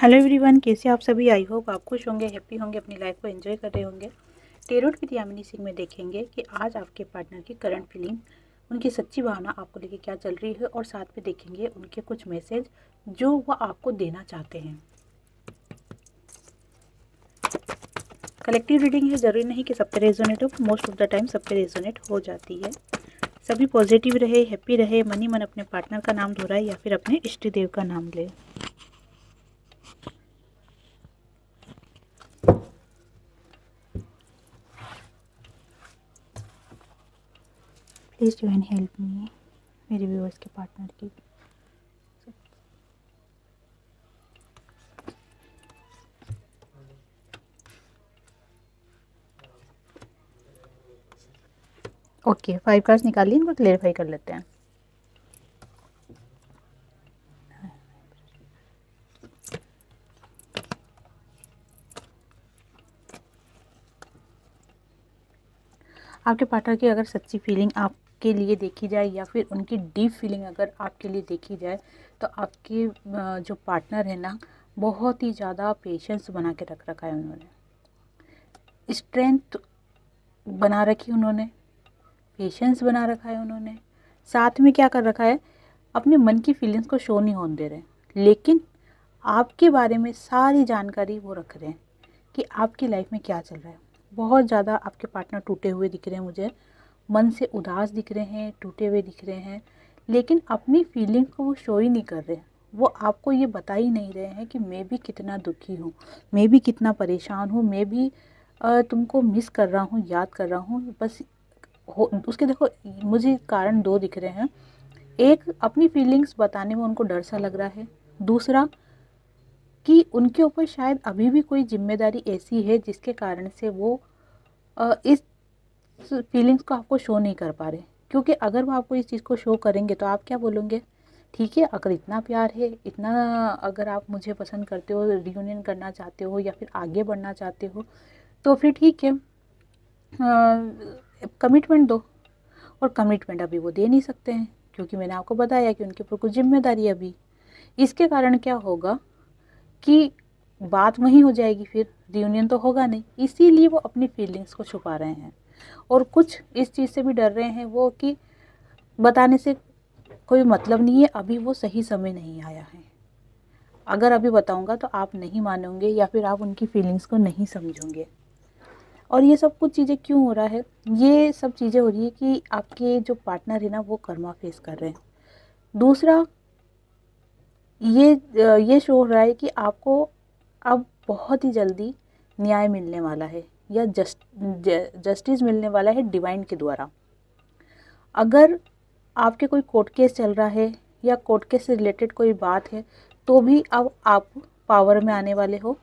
Hello everyone, कैसे आप सभी। आई होप आप खुश होंगे, हैप्पी होंगे, अपनी लाइफ को एंजॉय कर रहे होंगे। टेरोट विद यामिनी सिंह में देखेंगे कि आज आपके पार्टनर की करंट फीलिंग, उनकी सच्ची भावना आपको लेके क्या चल रही है, और साथ में देखेंगे उनके कुछ मैसेज जो वह आपको देना चाहते हैं। कलेक्टिव रीडिंग है, जरूरी नहीं कि सब पे रेजोनेट हो, मोस्ट ऑफ द टाइम सब पे रेजोनेट हो जाती है। सभी पॉजिटिव रहे, हैप्पी रहे, मन ही मन अपने पार्टनर का नाम दोहराए या फिर अपने इष्ट देव का नाम ले। प्लीज़ ज्वाइन हेल्प मी, मेरे व्यूअर्स के पार्टनर की। ओके, 5 कार्ड्स निकाल ली, इनको क्लेरिफाई कर लेते हैं। आपके पार्टनर की अगर सच्ची फीलिंग आपके लिए देखी जाए या फिर उनकी डीप फीलिंग अगर आपके लिए देखी जाए, तो आपके जो पार्टनर है ना, बहुत ही ज़्यादा पेशेंस बना के रख रखा है उन्होंने, स्ट्रेंथ बना रखी उन्होंने, पेशेंस बना रखा है उन्होंने। साथ में क्या कर रखा है, अपने मन की फीलिंग्स को शो नहीं होने दे रहे, लेकिन आपके बारे में सारी जानकारी वो रख रहे हैं कि आपकी लाइफ में क्या चल रहा है। बहुत ज़्यादा आपके पार्टनर टूटे हुए दिख रहे हैं मुझे, मन से उदास दिख रहे हैं, टूटे हुए दिख रहे हैं, लेकिन अपनी फीलिंग को वो शो ही नहीं कर रहे। वो आपको ये बता ही नहीं रहे हैं कि मैं भी कितना दुखी हूँ, मैं भी कितना परेशान हूँ, मैं भी तुमको मिस कर रहा हूँ, याद कर रहा हूँ। बस उसके देखो, मुझे कारण दो दिख रहे हैं। एक, अपनी फीलिंग्स बताने में उनको डर सा लग रहा है। दूसरा कि उनके ऊपर शायद अभी भी कोई जिम्मेदारी ऐसी है जिसके कारण से वो इस फीलिंग्स को आपको शो नहीं कर पा रहे। क्योंकि अगर वो आपको इस चीज़ को शो करेंगे तो आप क्या बोलोगे, ठीक है, अगर इतना प्यार है, इतना अगर आप मुझे पसंद करते हो, रियूनियन करना चाहते हो या फिर आगे बढ़ना चाहते हो, तो फिर ठीक है, कमिटमेंट दो। और कमिटमेंट अभी वो दे नहीं सकते हैं, क्योंकि मैंने आपको बताया कि उनके ऊपर कुछ जिम्मेदारी है अभी। इसके कारण क्या होगा कि बात वहीं हो जाएगी, फिर रियूनियन तो होगा नहीं। इसीलिए वो अपनी फीलिंग्स को छुपा रहे हैं, और कुछ इस चीज़ से भी डर रहे हैं वो कि बताने से कोई मतलब नहीं है, अभी वो सही समय नहीं आया है। अगर अभी बताऊंगा तो आप नहीं मानोगे या फिर आप उनकी फीलिंग्स को नहीं समझोगे। और ये सब कुछ चीज़ें क्यों हो रहा है, ये सब चीज़ें हो रही है कि आपके जो पार्टनर है ना, वो कर्मा फेस कर रहे हैं। दूसरा, ये शो हो रहा है कि आपको अब बहुत ही जल्दी न्याय मिलने वाला है, या जस्टिस मिलने वाला है डिवाइन के द्वारा। अगर आपके कोई कोर्ट केस चल रहा है या कोर्ट केस से रिलेटेड कोई बात है, तो भी अब आप पावर में आने वाले हो,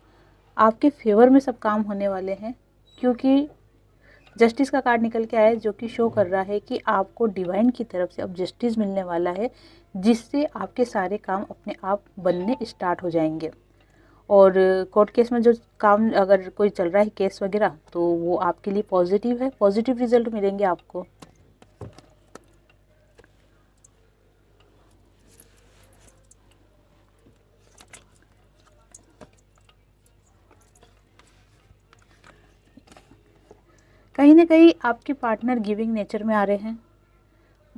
आपके फेवर में सब काम होने वाले हैं। क्योंकि जस्टिस का कार्ड निकल के आया है, जो कि शो कर रहा है कि आपको डिवाइन की तरफ से अब जस्टिस मिलने वाला है, जिससे आपके सारे काम अपने आप बनने स्टार्ट हो जाएंगे। और कोर्ट केस में जो काम अगर कोई चल रहा है, केस वगैरह, तो वो आपके लिए पॉजिटिव है, पॉजिटिव रिजल्ट मिलेंगे आपको। कहीं ना कहीं आपके पार्टनर गिविंग नेचर में आ रहे हैं,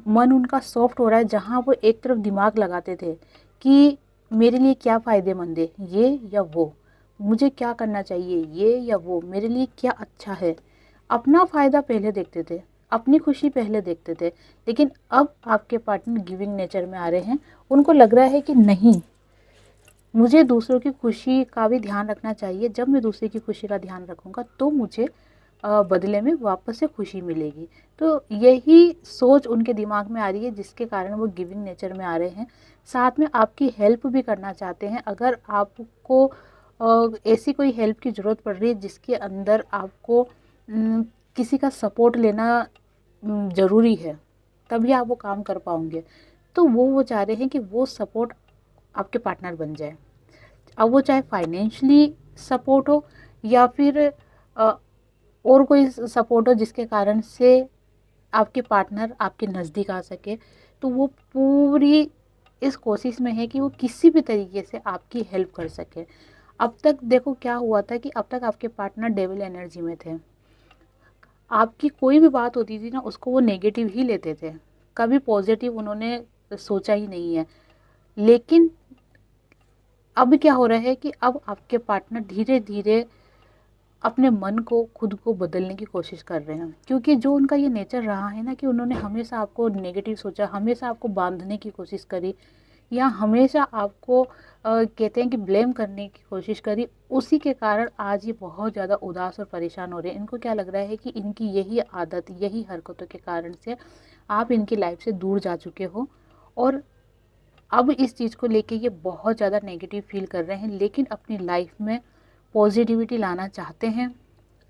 मन उनका सॉफ्ट हो रहा है। जहाँ वो एक तरफ दिमाग लगाते थे कि मेरे लिए क्या फ़ायदेमंद है, ये या वो, मुझे क्या करना चाहिए, ये या वो, मेरे लिए क्या अच्छा है, अपना फ़ायदा पहले देखते थे, अपनी खुशी पहले देखते थे। लेकिन अब आपके पार्टनर गिविंग नेचर में आ रहे हैं। उनको लग रहा है कि नहीं, मुझे दूसरों की खुशी का भी ध्यान रखना चाहिए। जब मैं दूसरे की खुशी का ध्यान रखूँगा तो मुझे बदले में वापस से खुशी मिलेगी। तो यही सोच उनके दिमाग में आ रही है, जिसके कारण वो गिविंग नेचर में आ रहे हैं। साथ में आपकी हेल्प भी करना चाहते हैं। अगर आपको ऐसी कोई हेल्प की ज़रूरत पड़ रही है जिसके अंदर आपको किसी का सपोर्ट लेना ज़रूरी है, तभी आप वो काम कर पाओगे, तो वो चाह रहे हैं कि वो सपोर्ट आपके पार्टनर बन जाए। अब वो चाहे फाइनेंशियली सपोर्ट हो या फिर और कोई सपोर्ट हो, जिसके कारण से आपके पार्टनर आपके नज़दीक आ सके, तो वो पूरी इस कोशिश में है कि वो किसी भी तरीके से आपकी हेल्प कर सके। अब तक देखो क्या हुआ था कि अब तक आपके पार्टनर डेविल एनर्जी में थे। आपकी कोई भी बात होती थी ना, उसको वो नेगेटिव ही लेते थे, कभी पॉजिटिव उन्होंने सोचा ही नहीं है। लेकिन अब क्या हो रहा है कि अब आपके पार्टनर धीरे धीरे अपने मन को खुद को बदलने की कोशिश कर रहे हैं, क्योंकि जो उनका ये नेचर रहा है ना कि उन्होंने हमेशा आपको नेगेटिव सोचा, हमेशा आपको बांधने की कोशिश करी, या हमेशा आपको कहते हैं कि ब्लेम करने की कोशिश करी, उसी के कारण आज ये बहुत ज़्यादा उदास और परेशान हो रहे हैं। इनको क्या लग रहा है कि इनकी यही आदत, यही हरकतों के कारण से आप इनकी लाइफ से दूर जा चुके हो, और अब इस चीज़ को लेके ये बहुत ज़्यादा नेगेटिव फील कर रहे हैं। लेकिन अपनी लाइफ में पॉजिटिविटी लाना चाहते हैं,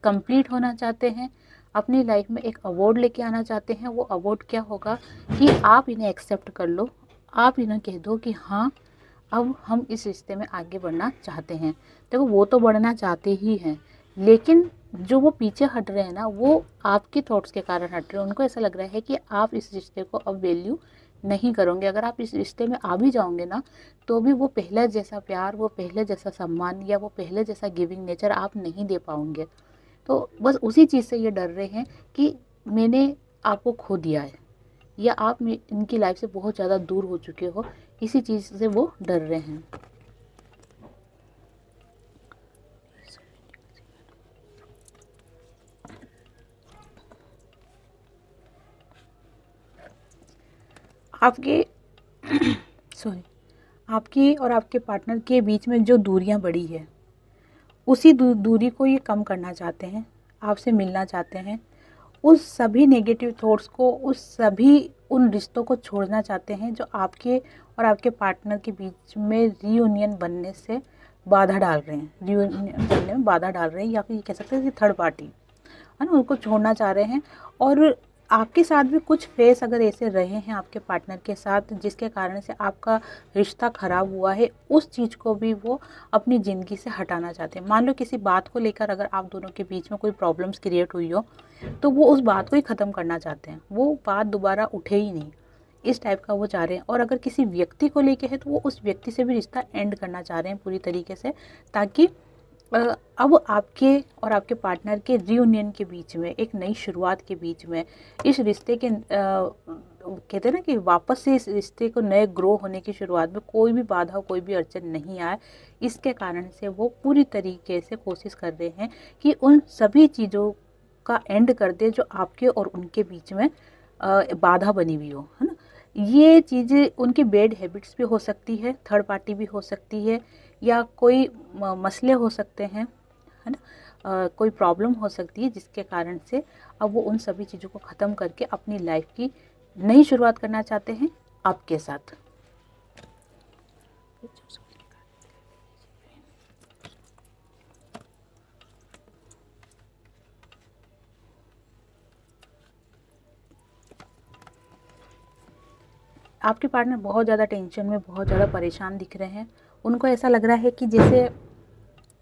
कंप्लीट होना चाहते हैं, अपनी लाइफ में एक अवार्ड लेके आना चाहते हैं। वो अवार्ड क्या होगा कि आप इन्हें एक्सेप्ट कर लो, आप इन्हें कह दो कि हाँ अब हम इस रिश्ते में आगे बढ़ना चाहते हैं। देखो वो तो बढ़ना चाहते ही हैं, लेकिन जो वो पीछे हट रहे हैं ना, वो आपके थॉट्स के कारण हट रहे हैं। उनको ऐसा लग रहा है कि आप इस रिश्ते को अब वैल्यू नहीं करोगे। अगर आप इस रिश्ते में आ भी जाओगे ना, तो भी वो पहले जैसा प्यार, वो पहले जैसा सम्मान, या वो पहले जैसा गिविंग नेचर आप नहीं दे पाओगे। तो बस उसी चीज़ से ये डर रहे हैं कि मैंने आपको खो दिया है, या आप इनकी लाइफ से बहुत ज़्यादा दूर हो चुके हो। इसी चीज़ से वो डर रहे हैं। आपके सॉरी आपकी और आपके पार्टनर के बीच में जो दूरियां बढ़ी है, उसी दूरी को ये कम करना चाहते हैं, आपसे मिलना चाहते हैं। उस सभी नेगेटिव थॉट्स को, उस सभी उन रिश्तों को छोड़ना चाहते हैं जो आपके और आपके पार्टनर के बीच में रीयूनियन बनने से बाधा डाल रहे हैं, रीयूनियन बनने में बाधा डाल रहे हैं, या फिर ये कह सकते हैं कि थर्ड पार्टी है ना, उनको छोड़ना चाह रहे हैं। और आपके साथ भी कुछ फेस अगर ऐसे रहे हैं आपके पार्टनर के साथ जिसके कारण से आपका रिश्ता ख़राब हुआ है, उस चीज़ को भी वो अपनी ज़िंदगी से हटाना चाहते हैं। मान लो किसी बात को लेकर अगर आप दोनों के बीच में कोई प्रॉब्लम्स क्रिएट हुई हो, तो वो उस बात को ही ख़त्म करना चाहते हैं, वो बात दोबारा उठे ही नहीं, इस टाइप का वो चाह रहे हैं। और अगर किसी व्यक्ति को लेके है तो वो उस व्यक्ति से भी रिश्ता एंड करना चाह रहे हैं पूरी तरीके से, ताकि अब आपके और आपके पार्टनर के रीयूनियन के बीच में, एक नई शुरुआत के बीच में, इस रिश्ते के कहते हैं ना कि वापस से इस रिश्ते को नए ग्रो होने की शुरुआत में कोई भी बाधा, कोई भी अड़चन नहीं आए। इसके कारण से वो पूरी तरीके से कोशिश कर रहे हैं कि उन सभी चीज़ों का एंड कर दे जो आपके और उनके बीच में बाधा बनी हुई हो, है ना। ये चीज़ें उनकी बैड हैबिट्स भी हो सकती है, थर्ड पार्टी भी हो सकती है, या कोई मसले हो सकते हैं, है ना, कोई प्रॉब्लम हो सकती है जिसके कारण से अब वो उन सभी चीज़ों को ख़त्म करके अपनी लाइफ की नई शुरुआत करना चाहते हैं आपके साथ। आपके पार्टनर बहुत ज़्यादा टेंशन में, बहुत ज़्यादा परेशान दिख रहे हैं। उनको ऐसा लग रहा है कि जैसे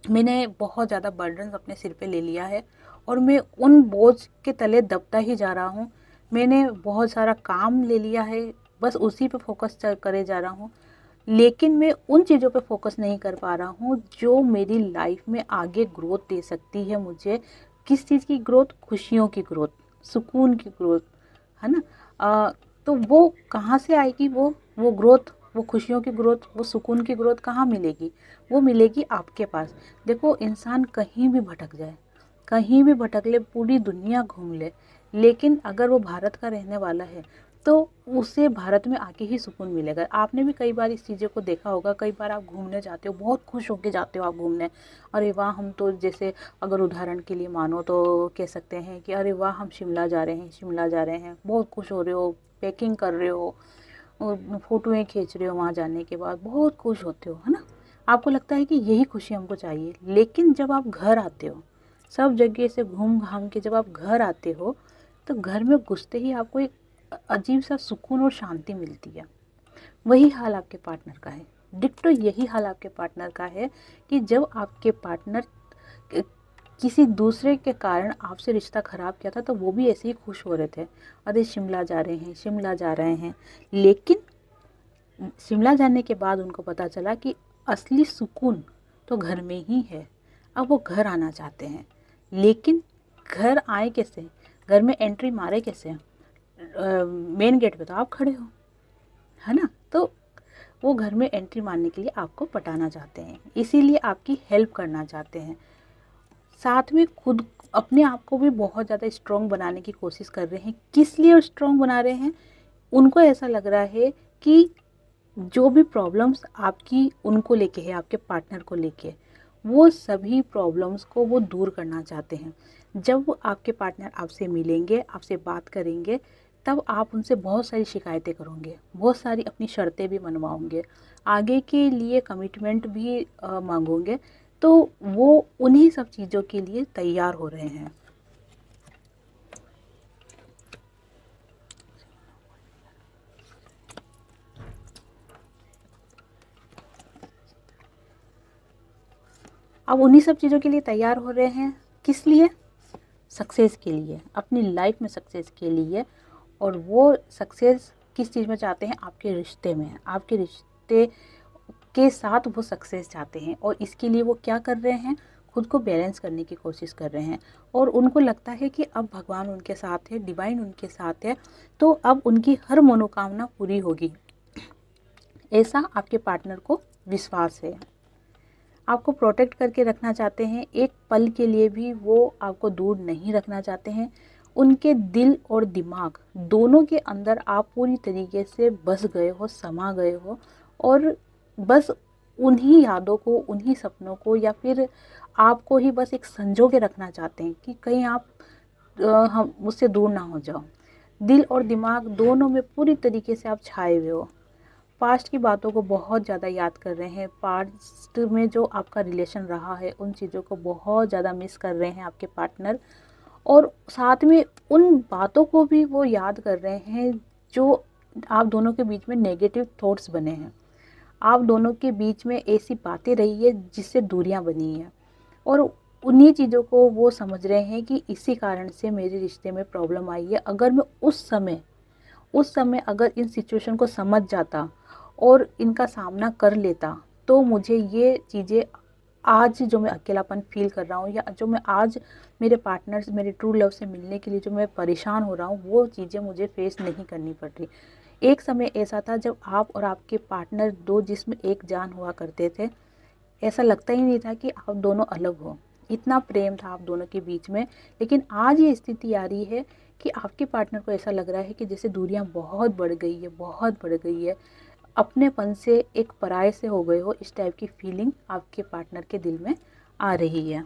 मैंने बहुत ज़्यादा बर्डन अपने सिर पे ले लिया है और मैं उन बोझ के तले दबता ही जा रहा हूँ। मैंने बहुत सारा काम ले लिया है, बस उसी पे फोकस करे जा रहा हूँ, लेकिन मैं उन चीज़ों पे फोकस नहीं कर पा रहा हूँ जो मेरी लाइफ में आगे ग्रोथ दे सकती है मुझे। किस चीज़ की ग्रोथ? खुशियों की ग्रोथ, सुकून की ग्रोथ, है ना। तो वो कहाँ से आएगी? वो ग्रोथ, वो खुशियों की ग्रोथ, वो सुकून की ग्रोथ कहाँ मिलेगी? वो मिलेगी आपके पास। देखो, इंसान कहीं भी भटक जाए, कहीं भी भटक ले, पूरी दुनिया घूम ले, लेकिन अगर वो भारत का रहने वाला है तो उसे भारत में आके ही सुकून मिलेगा। आपने भी कई बार इस चीज़ों को देखा होगा। कई बार आप घूमने जाते हो, बहुत खुश होके जाते हो आप घूमने, अरे वाह हम तो, जैसे अगर उदाहरण के लिए मानो तो कह सकते हैं कि अरे वाह हम शिमला जा रहे हैं, शिमला जा रहे हैं, बहुत खुश हो रहे हो, पैकिंग कर रहे हो, फ़ोटोएँ खींच रहे हो, वहाँ जाने के बाद बहुत खुश होते हो, है ना। आपको लगता है कि यही खुशी हमको चाहिए। लेकिन जब आप घर आते हो, सब जगह से घूम घाम के जब आप घर आते हो, तो घर में घुसते ही आपको एक अजीब सा सुकून और शांति मिलती है। वही हाल आपके पार्टनर का है, डिट्टो यही हाल आपके पार्टनर का है कि जब आपके पार्टनर किसी दूसरे के कारण आपसे रिश्ता ख़राब किया था तो वो भी ऐसे ही खुश हो रहे थे, अरे शिमला जा रहे हैं, शिमला जा रहे हैं। लेकिन शिमला जाने के बाद उनको पता चला कि असली सुकून तो घर में ही है। अब वो घर आना चाहते हैं, लेकिन घर आए कैसे, घर में एंट्री मारे कैसे? मेन गेट पे तो आप खड़े हो, है ना? तो वो घर में एंट्री मारने के लिए आपको पटाना चाहते हैं, इसीलिए आपकी हेल्प करना चाहते हैं। साथ में खुद अपने आप को भी बहुत ज़्यादा स्ट्रॉन्ग बनाने की कोशिश कर रहे हैं। किस लिए स्ट्रॉन्ग बना रहे हैं? उनको ऐसा लग रहा है कि जो भी प्रॉब्लम्स आपकी उनको लेके है, आपके पार्टनर को लेके, वो सभी प्रॉब्लम्स को वो दूर करना चाहते हैं। जब वो आपके पार्टनर आपसे मिलेंगे, आपसे बात करेंगे, तब आप उनसे बहुत सारी शिकायतें करोगे, बहुत सारी अपनी शर्तें भी मनवाओगे, आगे के लिए कमिटमेंट भी मांगोगे। तो वो उन्हीं सब चीज़ों के लिए तैयार हो रहे हैं। अब उन्हीं सब चीज़ों के लिए तैयार हो रहे हैं। किस लिए? सक्सेस के लिए, अपनी लाइफ में सक्सेस के लिए। और वो सक्सेस किस चीज़ में चाहते हैं? आपके रिश्ते में। आपके रिश्ते के साथ वो सक्सेस चाहते हैं, और इसके लिए वो क्या कर रहे हैं? खुद को बैलेंस करने की कोशिश कर रहे हैं। और उनको लगता है कि अब भगवान उनके साथ है, डिवाइन उनके साथ है, तो अब उनकी हर मनोकामना पूरी होगी, ऐसा आपके पार्टनर को विश्वास है। आपको प्रोटेक्ट करके रखना चाहते हैं, एक पल के लिए भी वो आपको दूर नहीं रखना चाहते हैं। उनके दिल और दिमाग दोनों के अंदर आप पूरी तरीके से बस गए हो, समा गए हो, और बस उन्हीं यादों को, उन्हीं सपनों को, या फिर आपको ही बस एक संजो के रखना चाहते हैं कि कहीं आप हम मुझसे दूर ना हो जाओ। दिल और दिमाग दोनों में पूरी तरीके से आप छाए हुए हो। पास्ट की बातों को बहुत ज़्यादा याद कर रहे हैं, पास्ट में जो आपका रिलेशन रहा है उन चीज़ों को बहुत ज़्यादा मिस कर रहे हैं आपके पार्टनर। और साथ में उन बातों को भी वो याद कर रहे हैं जो आप दोनों के बीच में नेगेटिव थॉट्स बने हैं, आप दोनों के बीच में ऐसी बातें रही है जिससे दूरियां बनी हैं। और उन्हीं चीज़ों को वो समझ रहे हैं कि इसी कारण से मेरे रिश्ते में प्रॉब्लम आई है। अगर मैं उस समय अगर इन सिचुएशन को समझ जाता और इनका सामना कर लेता, तो मुझे ये चीज़ें आज जो मैं अकेलापन फील कर रहा हूँ, या जो मैं आज मेरे पार्टनर से, मेरे ट्रू लव से मिलने के लिए जो मैं परेशान हो रहा हूँ, वो चीज़ें मुझे फेस नहीं करनी पड़ रही। एक समय ऐसा था जब आप और आपके पार्टनर दो जिस्म एक जान हुआ करते थे। ऐसा लगता ही नहीं था कि आप दोनों अलग हो, इतना प्रेम था आप दोनों के बीच में। लेकिन आज ये स्थिति आ रही है कि आपके पार्टनर को ऐसा लग रहा है कि जैसे दूरियां बहुत बढ़ गई है, बहुत बढ़ गई है, अपनेपन से एक पराये से हो गए हो, इस टाइप की फीलिंग आपके पार्टनर के दिल में आ रही है।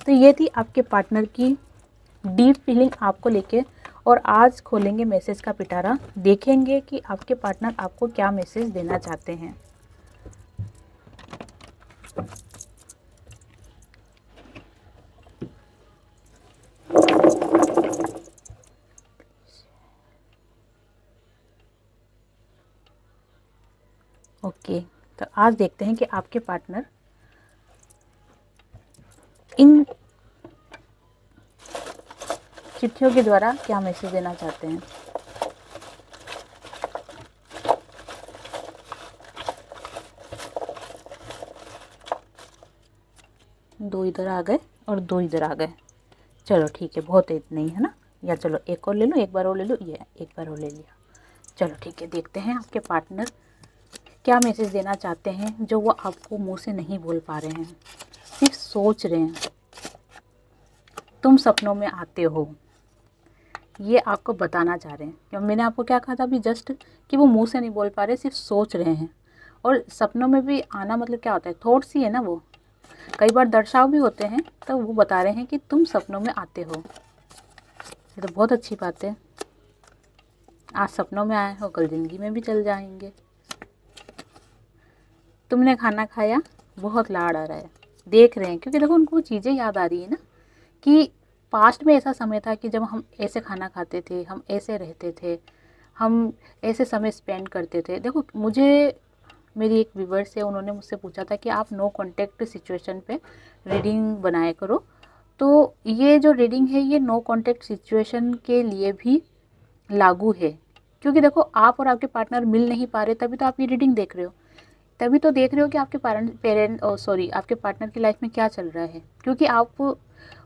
तो ये थी आपके पार्टनर की डीप फीलिंग आपको लेके। और आज खोलेंगे मैसेज का पिटारा, देखेंगे कि आपके पार्टनर आपको क्या मैसेज देना चाहते हैं। ओके, तो आज देखते हैं कि आपके पार्टनर इन चिट्ठियों के द्वारा क्या मैसेज देना चाहते हैं। दो इधर आ गए और दो इधर आ गए, चलो ठीक है, बहुत है, इतना ही है ना। या चलो एक और ले लो, एक बार और ले लो, ये एक बार और ले लिया। चलो ठीक है, देखते हैं आपके पार्टनर क्या मैसेज देना चाहते हैं जो वो आपको मुंह से नहीं बोल पा रहे हैं, सिर्फ सोच रहे हैं। तुम सपनों में आते हो, ये आपको बताना चाह रहे हैं। क्यों मैंने आपको क्या कहा था अभी जस्ट, कि वो मुंह से नहीं बोल पा रहे, सिर्फ सोच रहे हैं। और सपनों में भी आना मतलब क्या होता है? थॉट्स ही है ना, वो कई बार दर्शाव भी होते हैं। तो वो बता रहे हैं कि तुम सपनों में आते हो, ये तो बहुत अच्छी बात है। आज सपनों में आए हो, कल ज़िंदगी में भी चल जाएंगे। तुमने खाना खाया, बहुत लाड़ आ रहा है, देख रहे हैं, क्योंकि देखो उनको चीज़ें याद आ रही है ना, कि पास्ट में ऐसा समय था कि जब हम ऐसे खाना खाते थे, हम ऐसे रहते थे, हम ऐसे समय स्पेंड करते थे। देखो मुझे मेरी एक व्यूवर से, उन्होंने मुझसे पूछा था कि आप नो कॉन्टैक्ट सिचुएशन पे रीडिंग बनाया करो। तो ये जो रीडिंग है ये नो कॉन्टैक्ट सिचुएशन के लिए भी लागू है, क्योंकि देखो आप और आपके पार्टनर मिल नहीं पा रहे, तभी तो आप ये रीडिंग देख रहे हो, तभी तो देख रहे हो कि आपके आपके पार्टनर की लाइफ में क्या चल रहा है, क्योंकि आप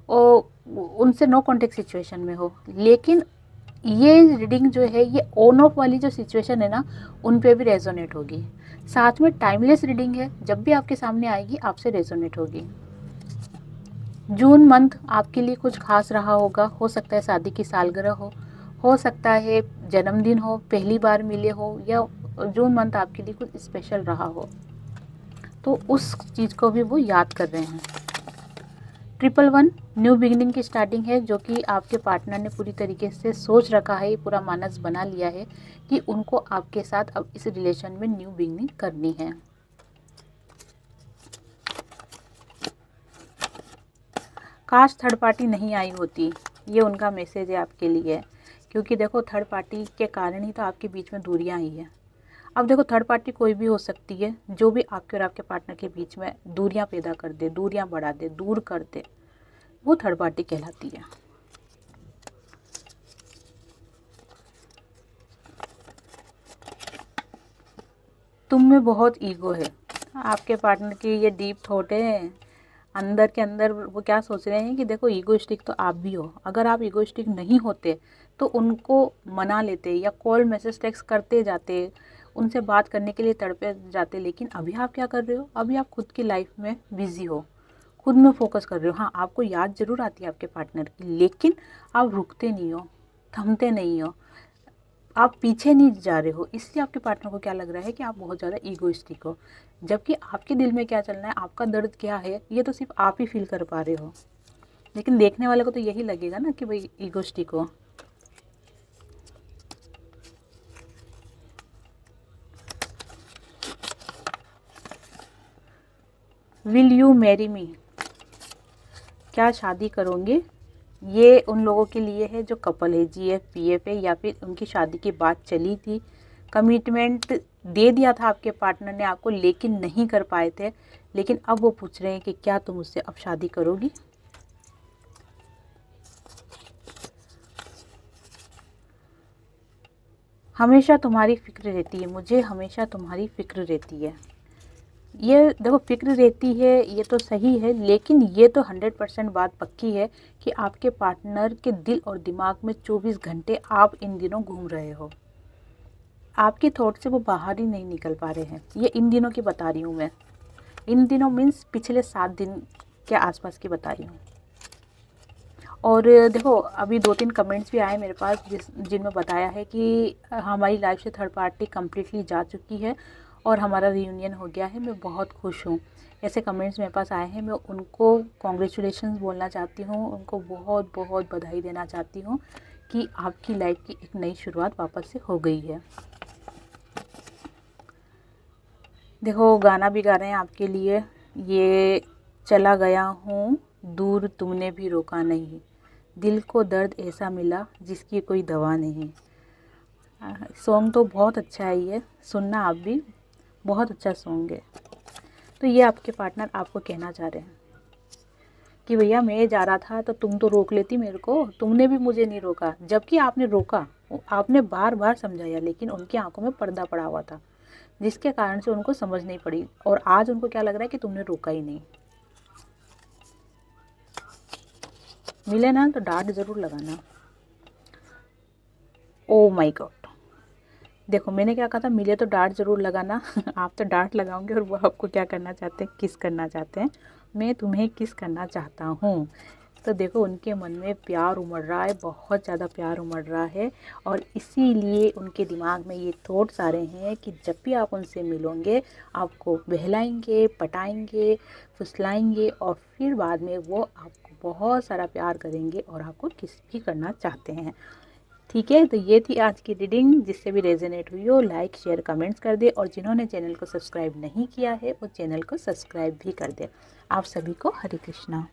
उनसे नो कॉन्टेक्ट सिचुएशन में हो। लेकिन ये रीडिंग जो है ये ऑन ऑफ वाली जो सिचुएशन है ना, उन पे भी रेजोनेट होगी। साथ में टाइमलेस रीडिंग है, जब भी आपके सामने आएगी आपसे रेजोनेट होगी। जून मंथ आपके लिए कुछ खास रहा होगा, हो सकता है शादी की सालगिरह हो सकता है जन्मदिन हो, पहली बार मिले हो, या जून मंथ आपके लिए कुछ स्पेशल रहा हो, तो उस चीज़ को भी वो याद कर रहे हैं। 111 न्यू बिगिनिंग की स्टार्टिंग है, जो कि आपके पार्टनर ने पूरी तरीके से सोच रखा है, पूरा मानस बना लिया है कि उनको आपके साथ अब इस रिलेशन में न्यू बिगिनिंग करनी है। काश थर्ड पार्टी नहीं आई होती, ये उनका मैसेज है आपके लिए, क्योंकि देखो थर्ड पार्टी के कारण ही तो आपके बीच में दूरियां आई है। अब देखो थर्ड पार्टी कोई भी हो सकती है, जो भी आपके और आपके पार्टनर के बीच में दूरियां पैदा कर दे, दूरियां बढ़ा दे, दूर कर दे, वो थर्ड पार्टी कहलाती है। तुम में बहुत ईगो है, आपके पार्टनर की ये डीप थॉट है। अंदर के अंदर वो क्या सोच रहे हैं कि देखो ईगोइस्टिक तो आप भी हो, अगर आप ईगोइस्टिक नहीं होते तो उनको मना लेते या कॉल मैसेज टेक्स्ट करते जाते, उनसे बात करने के लिए तड़पे जाते। लेकिन अभी आप क्या कर रहे हो, अभी आप खुद की लाइफ में बिजी हो, खुद में फोकस कर रहे हो। हाँ, आपको याद ज़रूर आती है आपके पार्टनर की, लेकिन आप रुकते नहीं हो, थमते नहीं हो, आप पीछे नहीं जा रहे हो। इसलिए आपके पार्टनर को क्या लग रहा है कि आप बहुत ज़्यादा ईगोइस्टिक हो, जबकि आपके दिल में क्या चल रहा है, आपका दर्द क्या है, ये तो सिर्फ आप ही फील कर पा रहे हो। लेकिन देखने वाले को तो यही लगेगा ना कि भाई ईगोइस्टिक हो। विल यू मैरी मी, क्या शादी करोगे? ये उन लोगों के लिए है जो कपल है, GF PF है, या फिर उनकी शादी की बात चली थी, कमिटमेंट दे दिया था आपके पार्टनर ने आपको, लेकिन नहीं कर पाए थे। लेकिन अब वो पूछ रहे हैं कि क्या तुम उससे अब शादी करोगी? हमेशा तुम्हारी फिक्र रहती है, मुझे हमेशा तुम्हारी फिक्र रहती है। ये देखो फिक्र रहती है, ये तो सही है, लेकिन ये तो 100% बात पक्की है कि आपके पार्टनर के दिल और दिमाग में 24 घंटे आप इन दिनों घूम रहे हो। आपके थॉट से वो बाहर ही नहीं निकल पा रहे हैं। ये इन दिनों की बता रही हूँ मैं, इन दिनों मीन्स पिछले 7 दिन के आसपास की बता रही हूँ। और देखो अभी 2-3 कमेंट्स भी आए मेरे पास जिनमें बताया है कि हमारी लाइफ से थर्ड पार्टी कम्प्लीटली जा चुकी है और हमारा रियूनियन हो गया है, मैं बहुत खुश हूँ। ऐसे कमेंट्स मेरे पास आए हैं, मैं उनको कॉन्ग्रेचुलेशंस बोलना चाहती हूँ, उनको बहुत बहुत बधाई देना चाहती हूँ कि आपकी लाइफ की एक नई शुरुआत वापस से हो गई है। देखो गाना भी गा रहे हैं आपके लिए, ये चला गया हूँ दूर तुमने भी रोका नहीं, दिल को दर्द ऐसा मिला जिसकी कोई दवा नहीं। सॉन्ग तो बहुत अच्छा है, ये सुनना आप भी, बहुत अच्छा सॉन्ग है। तो ये आपके पार्टनर आपको कहना चाह रहे हैं कि भैया मैं जा रहा था तो तुम तो रोक लेती मेरे को, तुमने भी मुझे नहीं रोका। जबकि आपने रोका, आपने बार बार समझाया, लेकिन उनकी आंखों में पर्दा पड़ा हुआ था, जिसके कारण से उनको समझ नहीं पड़ी। और आज उनको क्या लग रहा है कि तुमने रोका ही नहीं। मिले ना तो डांट ज़रूर लगाना। ओ माय गॉड, देखो मैंने क्या कहा था, मिले तो डांट ज़रूर लगाना। आप तो डांट लगाओगे और वो आपको क्या करना चाहते हैं, किस करना चाहते हैं। मैं तुम्हें किस करना चाहता हूँ। तो देखो उनके मन में प्यार उमड़ रहा है, बहुत ज़्यादा प्यार उमड़ रहा है, और इसीलिए उनके दिमाग में ये थॉट्स आ रहे हैं कि जब भी आप उनसे मिलोगे आपको बहलाएंगे, पटाएंगे, फुसलाएंगे, और फिर बाद में वो आपको बहुत सारा प्यार करेंगे और आपको किस भी करना चाहते हैं। ठीक है, तो ये थी आज की रीडिंग। जिससे भी रेजोनेट हुई हो लाइक शेयर कमेंट्स कर दे, और जिन्होंने चैनल को सब्सक्राइब नहीं किया है वो चैनल को सब्सक्राइब भी कर दे। आप सभी को हरे कृष्णा।